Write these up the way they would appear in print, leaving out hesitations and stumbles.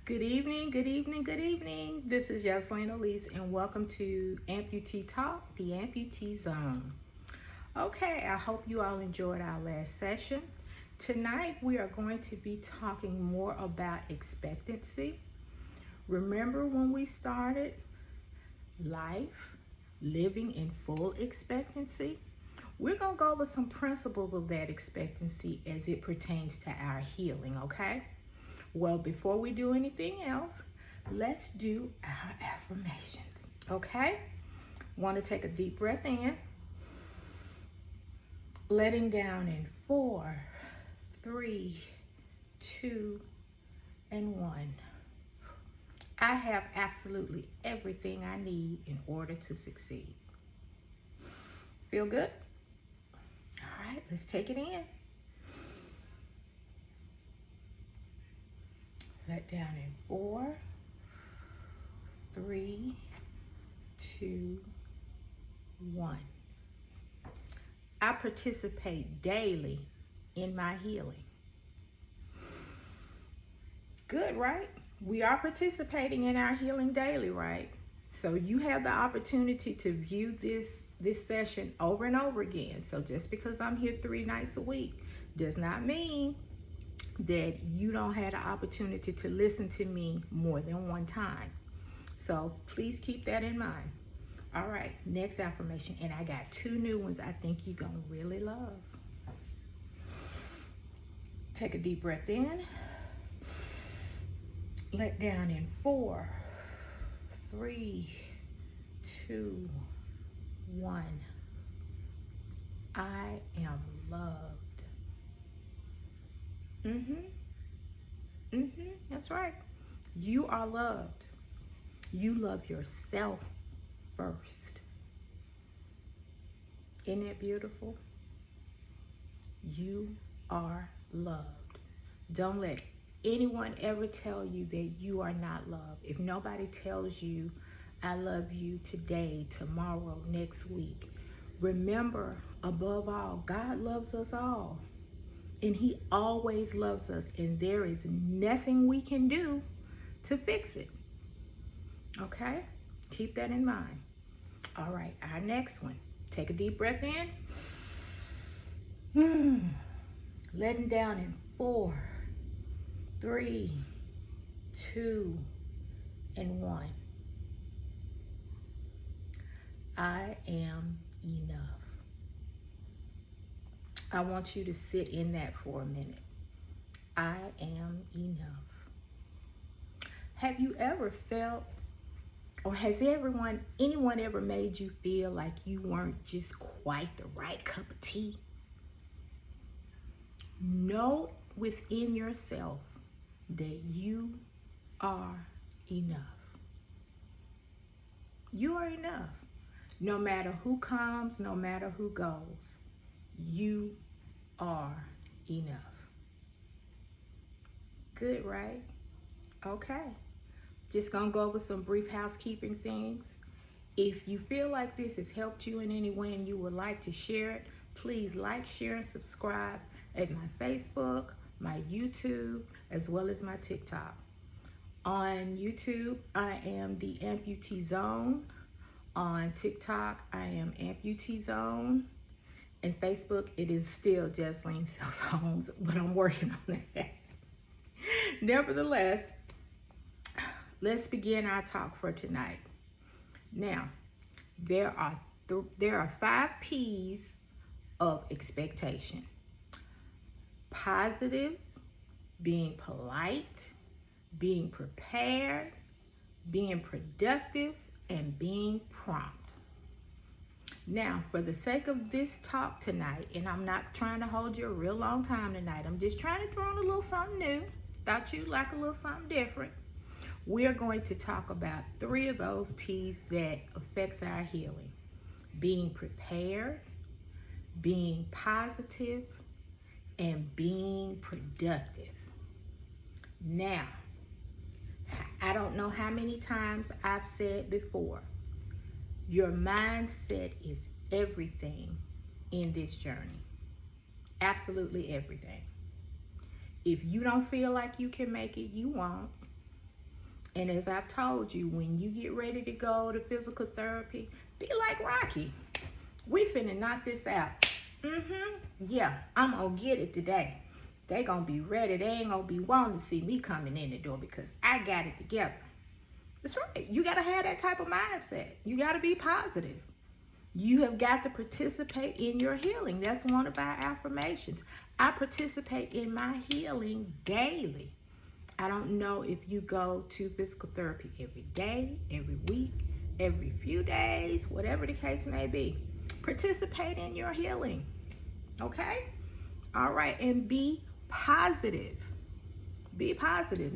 Good evening, good evening, good evening. This is Jocelyn Elise, and welcome to Amputee Talk, the Amputee Zone. Okay, I hope you all enjoyed our last session. Tonight, we are going to be talking more about expectancy. Remember when we started life, living in full expectancy? We're going to go over some principles of that expectancy as it pertains to our healing, okay? Well, before we do anything else, let's do our affirmations, okay? Want to take a deep breath in, letting down in 4, 3, 2, and 1. I have absolutely everything I need in order to succeed. Feel good? All right, let's take it in. Let down in 4, 3, 2, 1. I participate daily in my healing. Good, right? We are participating in our healing daily, right? So you have the opportunity to view this session over and over again. So just because I'm here 3 nights a week does not mean that you don't have the opportunity to listen to me more than one time. So please keep that in mind. All right, next affirmation, and I got 2 new ones I think you're gonna really love. Take a deep breath in, let down in 4, 3, 2, 1. I am loved. That's right. You are loved. You love yourself first. Isn't that beautiful? You are loved. Don't let anyone ever tell you that you are not loved. If nobody tells you, I love you today, tomorrow, next week, remember, above all, God loves us all. And He always loves us, and there is nothing we can do to fix it. Okay? Keep that in mind. All right, our next one. Take a deep breath in. Letting down in 4, 3, 2, and 1. I am enough. I want you to sit in that for a minute. I am enough. Have you ever felt, or has anyone ever made you feel like you weren't just quite the right cup of tea? Know within yourself that you are enough. You are enough. No matter who comes, no matter who goes, you are enough. Good, right? Okay. Just gonna go over some brief housekeeping things. If you feel like this has helped you in any way and you would like to share it, please like, share, and subscribe at my Facebook, my YouTube, as well as my TikTok. On YouTube, I am the Amputee Zone. On TikTok, I am Amputee Zone. And Facebook, it is still Jocelyn Sells Homes, but I'm working on that. Nevertheless, let's begin our talk for tonight. Now, there are 5 P's of expectation. Positive, being polite, being prepared, being productive, and being prompt. Now, for the sake of this talk tonight, and I'm not trying to hold you a real long time tonight, I'm just trying to throw in a little something new. Thought you'd like a little something different. We're going to talk about 3 of those P's that affects our healing. Being prepared, being positive, and being productive. Now, I don't know how many times I've said before, your mindset is everything in this journey. Absolutely everything. If you don't feel like you can make it, you won't. And as I've told you, when you get ready to go to physical therapy, be like Rocky. We finna knock this out. Yeah, I'm gonna get it today. They gonna be ready. They ain't gonna be wanting to see me coming in the door because I got it together. That's right. You gotta have that type of mindset. You gotta be positive. You have got to participate in your healing. That's one of our affirmations. I participate in my healing daily. I don't know if you go to physical therapy every day, every week, every few days, whatever the case may be. Participate in your healing. Okay? All right. And be positive. Be positive.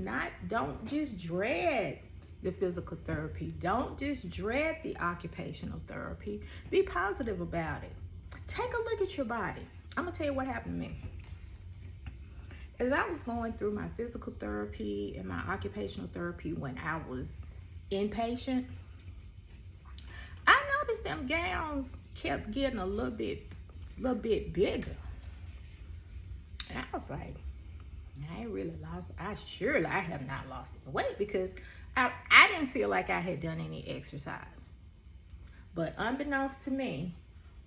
Don't just dread the physical therapy. Don't just dread the occupational therapy. Be positive about it. Take a look at your body. I'm going to tell you what happened to me. As I was going through my physical therapy and my occupational therapy when I was inpatient, I noticed them gowns kept getting a little bit bigger. And I was like, I ain't really lost. I have not lost any weight because I didn't feel like I had done any exercise. But unbeknownst to me,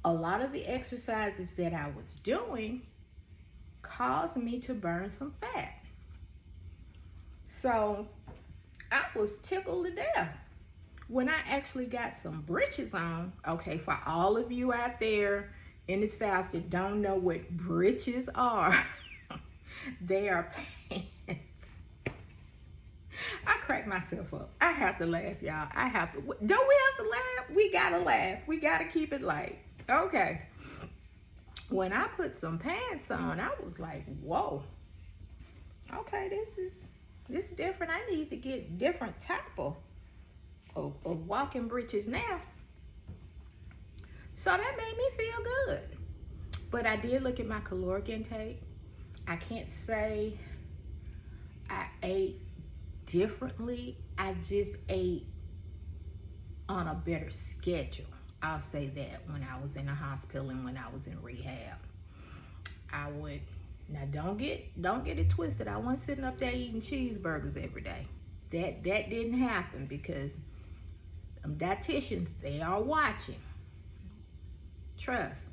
a lot of the exercises that I was doing caused me to burn some fat. So I was tickled to death when I actually got some britches on. Okay, for all of you out there in the South that don't know what britches are, they are pants. I crack myself up. I have to laugh, y'all. Don't we have to laugh? We gotta laugh. We gotta keep it light. Okay. When I put some pants on, I was like, whoa. Okay, this is different. I need to get different type of walking breeches now. So that made me feel good. But I did look at my caloric intake. I can't say I ate differently. I just ate on a better schedule. I'll say that when I was in the hospital and when I was in rehab. I would, now don't get it twisted. I wasn't sitting up there eating cheeseburgers every day. That didn't happen because dietitians, they are watching. Trust.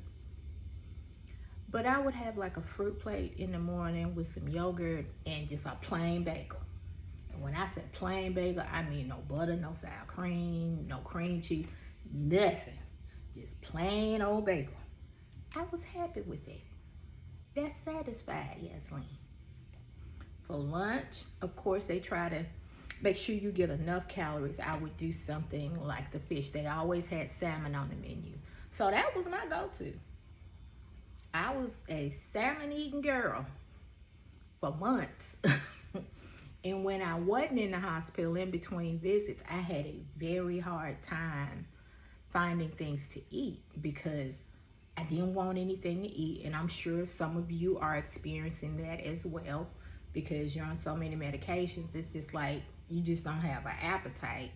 But I would have like a fruit plate in the morning with some yogurt and just a plain bagel. And when I said plain bagel, I mean no butter, no sour cream, no cream cheese, nothing. Just plain old bagel. I was happy with that. That satisfied Yasleen. For lunch, of course, they try to make sure you get enough calories. I would do something like the fish. They always had salmon on the menu. So that was my go-to. I was a salmon-eating girl for months. And when I wasn't in the hospital in between visits, I had a very hard time finding things to eat because I didn't want anything to eat. And I'm sure some of you are experiencing that as well because you're on so many medications. It's just like you just don't have an appetite.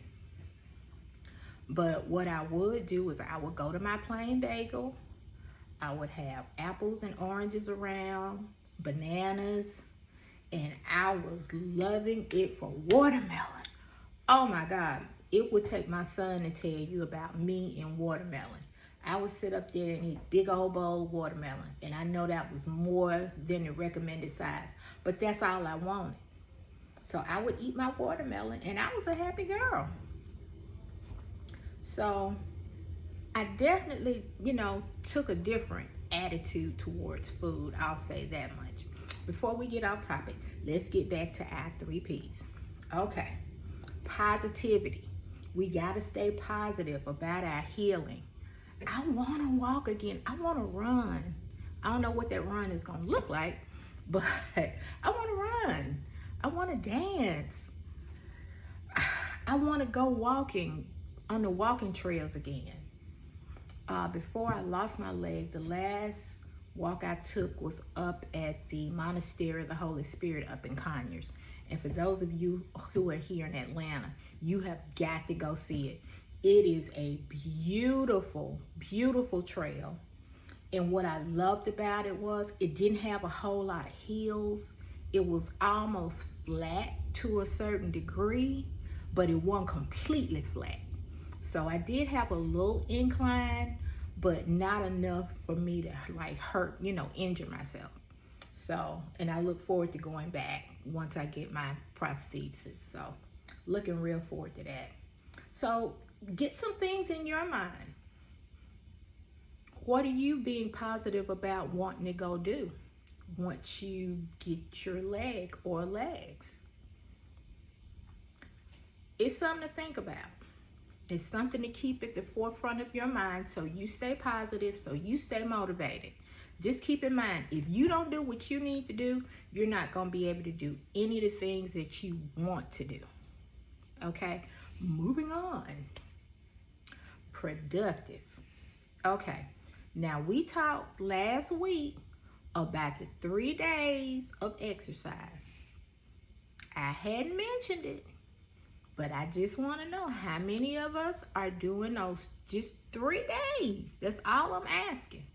But what I would do is I would go to my plain bagel. I would have apples and oranges around, bananas, and I was loving it for watermelon. Oh my God. It would take my son to tell you about me and watermelon. I would sit up there and eat big old bowl of watermelon. And I know that was more than the recommended size. But that's all I wanted. So I would eat my watermelon and I was a happy girl. So I definitely, took a different attitude towards food. I'll say that much. Before we get off topic, let's get back to our 3 P's. Okay. Positivity. We got to stay positive about our healing. I want to walk again. I want to run. I don't know what that run is going to look like, but I want to run. I want to dance. I want to go walking on the walking trails again. Before I lost my leg, the last walk I took was up at the Monastery of the Holy Spirit up in Conyers. And for those of you who are here in Atlanta, you have got to go see it. It is a beautiful, beautiful trail. And what I loved about it was it didn't have a whole lot of hills. It was almost flat to a certain degree, but it wasn't completely flat. So I did have a little incline, but not enough for me to like hurt, injure myself. So, and I look forward to going back once I get my prosthesis. So, looking real forward to that. So, get some things in your mind. What are you being positive about wanting to go do once you get your leg or legs? It's something to think about. It's something to keep at the forefront of your mind so you stay positive, so you stay motivated. Just keep in mind, if you don't do what you need to do, you're not going to be able to do any of the things that you want to do. Okay? Moving on. Productive. Okay. Now, we talked last week about the 3 days of exercise. I hadn't mentioned it, but I just want to know how many of us are doing those just 3 days. That's all I'm asking.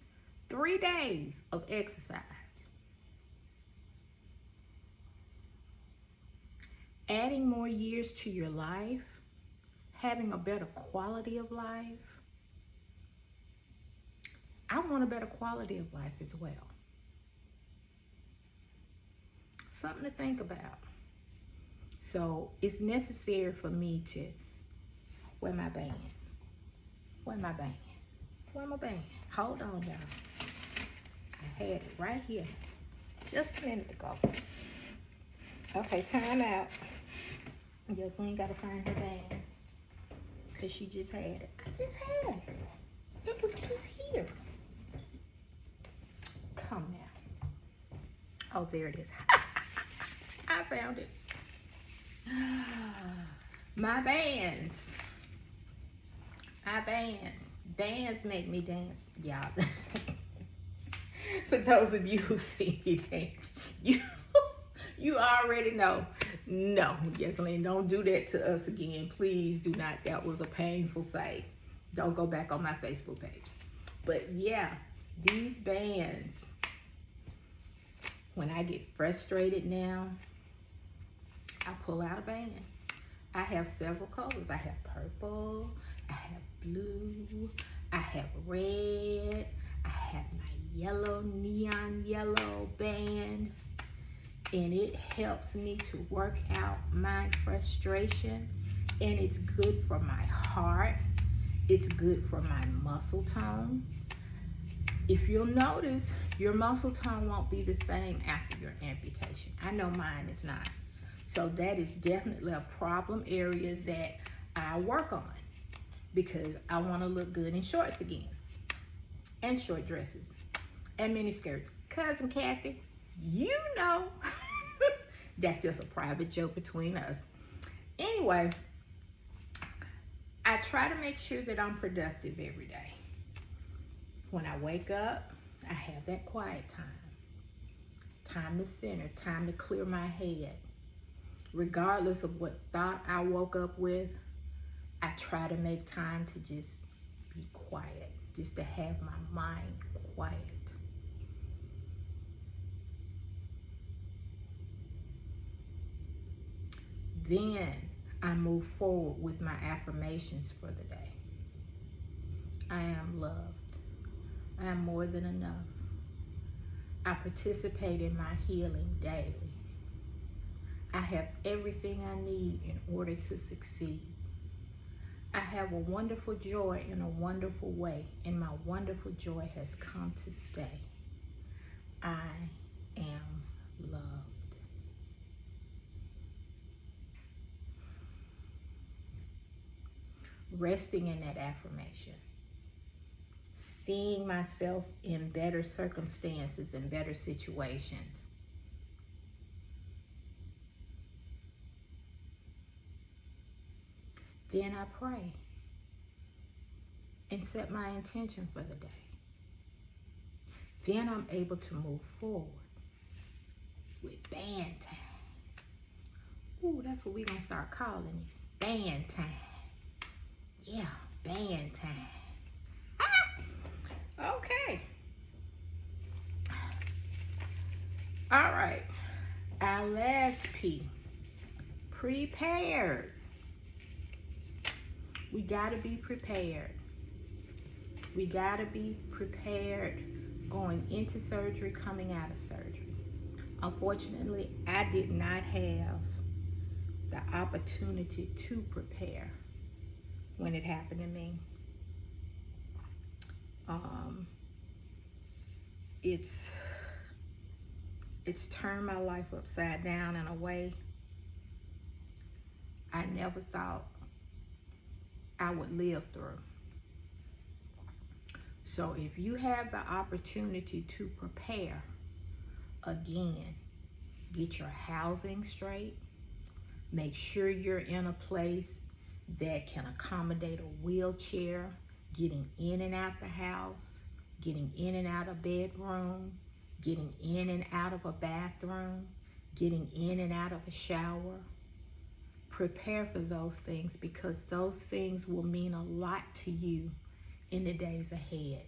3 days of exercise. Adding more years to your life, having a better quality of life. I want a better quality of life as well. Something to think about. So it's necessary for me to wear my bands. Where my band? Where my band? Hold on, y'all. I had it right here just a minute ago. Okay, time out. Yasleen got to find her bands because she just had it. I just had it. It was just here. Come now. Oh, there it is. I found it. My bands. My bands. Bands make me dance. Y'all. For those of you who see me dance, you already know. No, Yesline, don't do that to us again. Please do not. That was a painful sight. Don't go back on my Facebook page. But yeah, these bands, when I get frustrated now, I pull out a band. I have several colors. I have purple, I have blue, I have red, I have my yellow, neon yellow band, and it helps me to work out my frustration, and it's good for my heart. It's good for my muscle tone. If you'll notice, your muscle tone won't be the same after your amputation. I know mine is not. So that is definitely a problem area that I work on because I want to look good in shorts again and short dresses and mini skirts. Cousin Kathy, you know, that's just a private joke between us. Anyway, I try to make sure that I'm productive every day. When I wake up, I have that quiet time to center, time to clear my head. Regardless of what thought I woke up with, I try to make time to just be quiet, just to have my mind quiet. Then I move forward with my affirmations for the day. I am loved. I am more than enough. I participate in my healing daily. I have everything I need in order to succeed. I have a wonderful joy in a wonderful way, and my wonderful joy has come to stay. I am loved. Resting in that affirmation. Seeing myself in better circumstances and better situations. Then I pray and set my intention for the day. Then I'm able to move forward with band time. Ooh, that's what we're going to start calling these. Band time. Yeah, band time. Ah! Okay. All right. Our last P. Prepared. We got to be prepared. We got to be prepared going into surgery, coming out of surgery. Unfortunately, I did not have the opportunity to prepare when it happened to me. It's turned my life upside down in a way I never thought I would live through. So if you have the opportunity to prepare, again, get your housing straight. Make sure you're in a place that can accommodate a wheelchair, getting in and out the house, getting in and out of bedroom, getting in and out of a bathroom, getting in and out of a shower. Prepare for those things, because those things will mean a lot to you in the days ahead.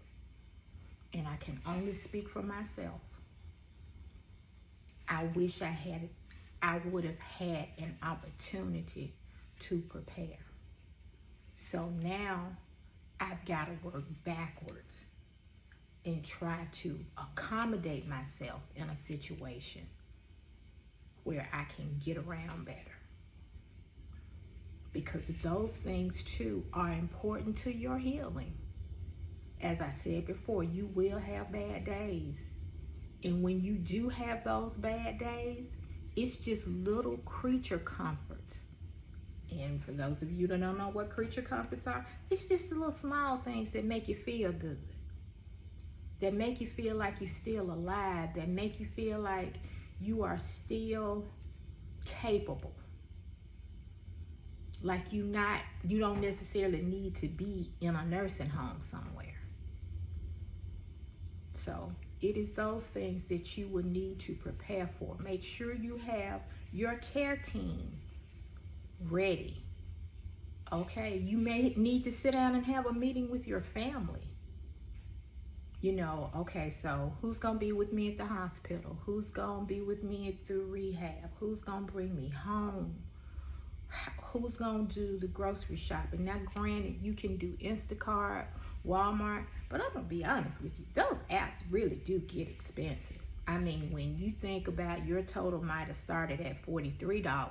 And I can only speak for myself. I wish I would have had an opportunity to prepare. So now I've got to work backwards and try to accommodate myself in a situation where I can get around better. Because those things too are important to your healing. As I said before, you will have bad days. And when you do have those bad days, it's just little creature comforts. And for those of you that don't know what creature comforts are, it's just the little small things that make you feel good. That make you feel like you're still alive. That make you feel like you are still capable. Like you don't necessarily need to be in a nursing home somewhere. So it is those things that you will need to prepare for. Make sure you have your care team ready. Okay, you may need to sit down and have a meeting with your family. You know, okay, so who's going to be with me at the hospital? Who's going to be with me through rehab? Who's going to bring me home? Who's going to do the grocery shopping? Now, granted, you can do Instacart, Walmart, but I'm going to be honest with you. Those apps really do get expensive. I mean, when you think about your total might have started at $43,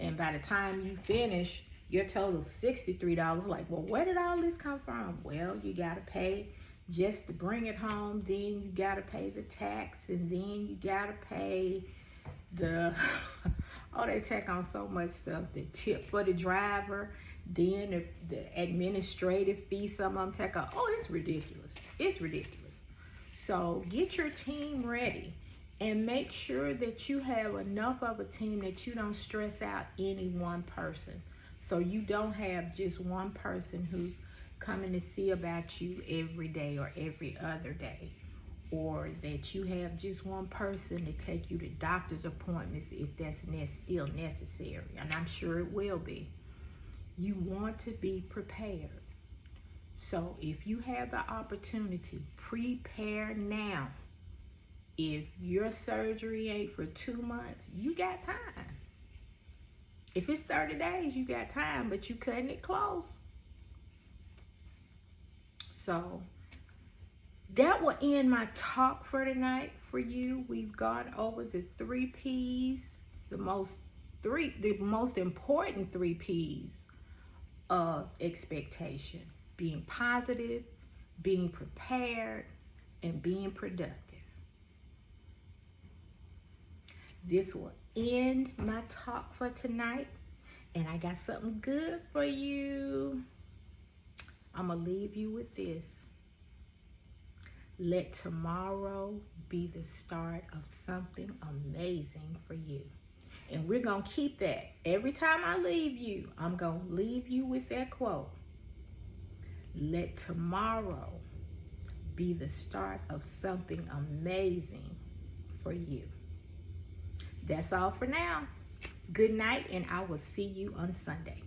and by the time you finish, your total is $63. Like, well, where did all this come from? Well, you got to pay just to bring it home. Then you got to pay the tax, and then you got to pay the... oh, they tack on so much stuff. The tip for the driver, then the administrative fee, some of them tack on. Oh, it's ridiculous. It's ridiculous. So get your team ready and make sure that you have enough of a team that you don't stress out any one person. So you don't have just one person who's coming to see about you every day or every other day. Or that you have just one person to take you to doctor's appointments if that's still necessary. And I'm sure it will be. You want to be prepared. So if you have the opportunity, prepare now. If your surgery ain't for 2 months, you got time. If it's 30 days, you got time, but you cutting it close. So that will end my talk for tonight for you. We've gone over the 3 P's, the most important 3 P's of expectation: being positive, being prepared, and being productive. This will end my talk for tonight, and I got something good for you. I'm gonna leave you with this. Let tomorrow be the start of something amazing for you. And we're going to keep that. Every time I leave you, I'm going to leave you with that quote. Let tomorrow be the start of something amazing for you. That's all for now. Good night, and I will see you on Sunday.